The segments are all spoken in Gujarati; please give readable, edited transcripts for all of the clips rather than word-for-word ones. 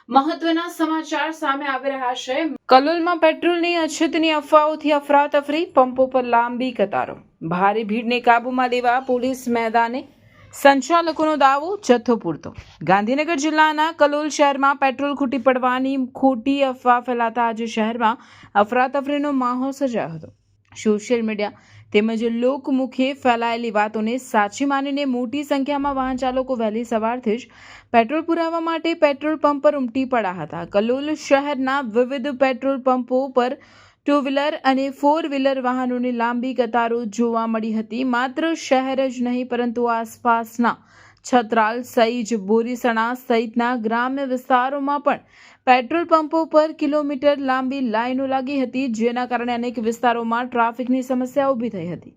મહત્વના સમાચાર સામે આવી રહ્યા છે। કલોલમાં પેટ્રોલની અછતની અફવાઓથી અફરાતફરી, પંપો પર લાંબી કતારો। ભારે ભીડને કાબૂમાં લેવા પોલીસ મેદાને, સંચાલકોનો દાવો જથ્થો પૂરતો। ગાંધીનગર જિલ્લાના કલોલ શહેરમાં પેટ્રોલ ખૂટી પડવાની ખોટી અફવા ફેલાતા આજે શહેરમાં અફરાતફરીનો માહોલ સર્જાયો હતો। સોશિયલ મીડિયા તેમજ લોકમુખે ફેલાયેલી વાતોને સાચી માનીને મોટી સંખ્યામાં વાહન ચાલકો વહેલી સવારથી જ પેટ્રોલ પુરાવવા માટે પેટ્રોલ પંપ પર ઉમટી પડ્યા હતા। કલોલ શહેરના વિવિધ પેટ્રોલ પંપો પર ટુ વ્હીલર અને ફોર વ્હીલર વાહનોની લાંબી કતારો જોવા મળી હતી। માત્ર શહેર જ નહીં પરંતુ આસપાસના છત્રાલ, સઈજ, બોરીસણા સહિતના ગ્રામ્ય વિસ્તારોમાં પણ પેટ્રોલ પંપો પર કિલોમીટર લાંબી લાઈનો લાગી હતી, જેના કારણે અનેક વિસ્તારોમાં ટ્રાફિકની સમસ્યા ઊભી થઈ હતી।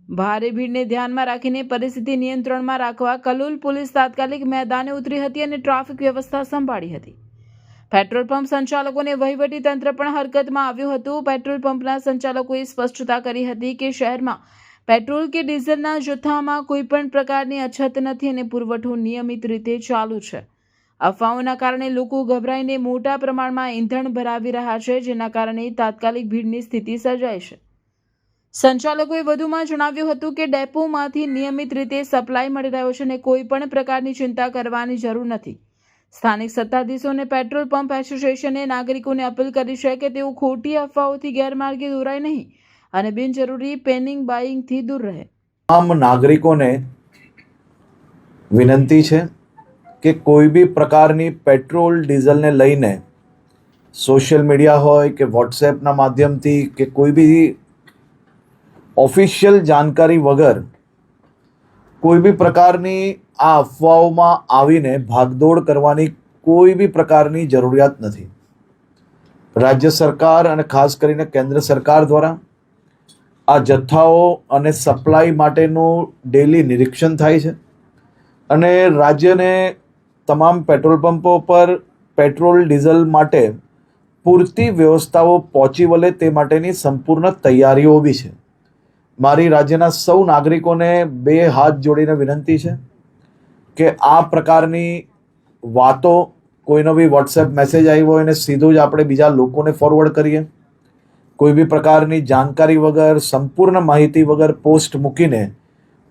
ભારે ભીડને ધ્યાનમાં રાખીને પરિસ્થિતિ નિયંત્રણમાં રાખવા કલોલ પોલીસ તાત્કાલિક મેદાને ઉતરી હતી અને ટ્રાફિક વ્યવસ્થા સંભાળી હતી। પેટ્રોલ પંપ સંચાલકોને વહીવટી તંત્ર પણ હરકતમાં આવ્યું હતું। પેટ્રોલ પંપના સંચાલકોએ સ્પષ્ટતા કરી હતી કે શહેરમાં પેટ્રોલ કે ડીઝલના જથ્થામાં કોઈ પણ પ્રકારની અછત નથી અને પુરવઠો નિયમિત રીતે ચાલુ છે। અફવાઓના કારણે લોકો ગભરાઈને મોટા પ્રમાણમાં ઈંધણ ભરાવી રહ્યા છે, જેના કારણે તાત્કાલિક ભીડની સ્થિતિ સર્જાઈ છે। સંચાલકોએ વધુમાં જણાવ્યું હતું કે ડેપોમાંથી નિયમિત રીતે સપ્લાય મળી રહ્યો છે અને કોઈ પણ પ્રકારની ચિંતા કરવાની જરૂર નથી। સ્થાનિક સત્તાધીશો અને પેટ્રોલ પંપ એસોસિએશને નાગરિકોને અપીલ કરી છે કે તેઓ ખોટી અફવાઓથી ગેરમાર્ગે દોરાય નહીં અને બિનજરૂરી પેનિક બાઇંગથી દૂર રહે। તમામ નાગરિકોને વિનંતી છે કે કોઈ બી પ્રકારની પેટ્રોલ ડીઝલને લઈને સોશિયલ મીડિયા હોય કે વોટ્સએપના માધ્યમથી કે કોઈ બી ઓફિશિયલ જાણકારી વગર કોઈ બી પ્રકારની આ અફવાઓમાં આવીને ભાગદોડ કરવાની કોઈ બી પ્રકારની જરૂરિયાત નથી। રાજ્ય સરકાર અને ખાસ કરીને કેન્દ્ર સરકાર દ્વારા આ જથ્થાઓ અને સપ્લાય માટેનું ડેલી નિરીક્ષણ થાય છે અને રાજ્યને તમામ પેટ્રોલ પંપો પર પેટ્રોલ ડીઝલ માટે પૂરતી વ્યવસ્થાઓ પહોંચી વળે તે માટેની સંપૂર્ણ તૈયારીઓ બી છે। મારી રાજ્યના સૌ નાગરિકોને બે હાથ જોડીને વિનંતી છે કે આ પ્રકારની વાતો કોઈનો બી વોટ્સએપ મેસેજ આવ્યો હોય એને સીધું જ આપણે બીજા લોકોને ફોરવર્ડ કરીએ। કોઈ બી પ્રકારની જાણકારી વગર, સંપૂર્ણ માહિતી વગર પોસ્ટ મૂકીને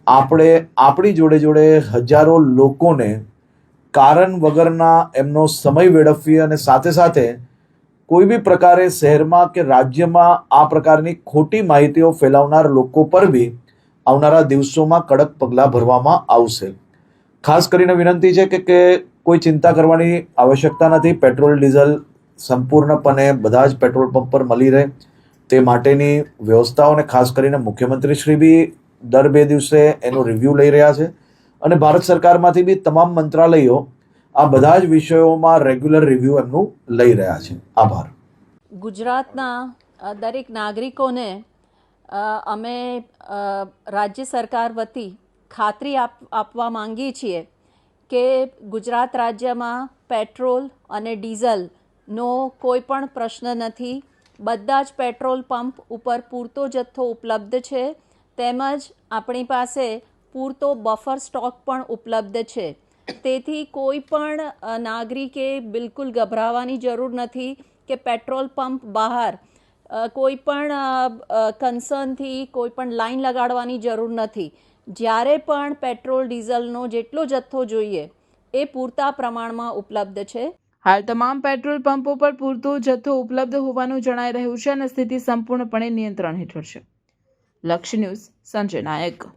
આપણે આપણી જોડે જોડે હજારો લોકોને કારણ વગરના એમનો સમય વેડફીએ અને સાથે સાથે કોઈ બી પ્રકારે શહેરમાં કે રાજ્યમાં આ પ્રકારની ખોટી માહિતીઓ ફેલાવનાર લોકો પર બી આવનારા દિવસોમાં કડક પગલાં ભરવામાં આવશે। ખાસ કરીને વિનંતી છે કે કોઈ ચિંતા કરવાની આવશ્યકતા નથી। પેટ્રોલ ડીઝલ સંપૂર્ણપણે બધા જ પેટ્રોલ પંપ પર મળી રહે તે માટેની વ્યવસ્થાઓ અને ખાસ કરીને મુખ્યમંત્રીશ્રી બી દર 2 દિવસે એનો રિવ્યૂ લઈ રહ્યા છે અને ભારત સરકારમાંથી બી તમામ મંત્રાલયો આ બધા જ વિષયોમાં રેગ્યુલર રિવ્યૂ એમનું લઈ રહ્યા છે। આભાર। ગુજરાતના દરેક નાગરિકોને અમે રાજ્ય સરકાર વતી ખાતરી આપવા માંગીએ છીએ કે ગુજરાત રાજ્યમાં પેટ્રોલ અને ડીઝલનો કોઈ પણ પ્રશ્ન નથી। બધા જ પેટ્રોલ પંપ ઉપર પૂરતો જથ્થો ઉપલબ્ધ છે, તેમજ આપણી પાસે પૂરતો બફર સ્ટોક પણ ઉપલબ્ધ છે। તેથી કોઈ પણ નાગરિકે બિલકુલ ગભરાવાની જરૂર નથી કે પેટ્રોલ પંપ બહાર કોઈ પણ કન્સર્નથી કોઈ પણ લાઈન લગાડવાની જરૂર નથી। જ્યારે પણ પેટ્રોલ ડીઝલનો જેટલો જથ્થો જોઈએ એ પૂરતા પ્રમાણમાં ઉપલબ્ધ છે। હાલ તમામ પેટ્રોલ પંપો પર પૂરતો જથ્થો ઉપલબ્ધ હોવાનું જણાઈ રહ્યું છે અને સ્થિતિ સંપૂર્ણપણે નિયંત્રણ હેઠળ છે। લક્ષ્ય ન્યૂઝ, સંજય નાયક।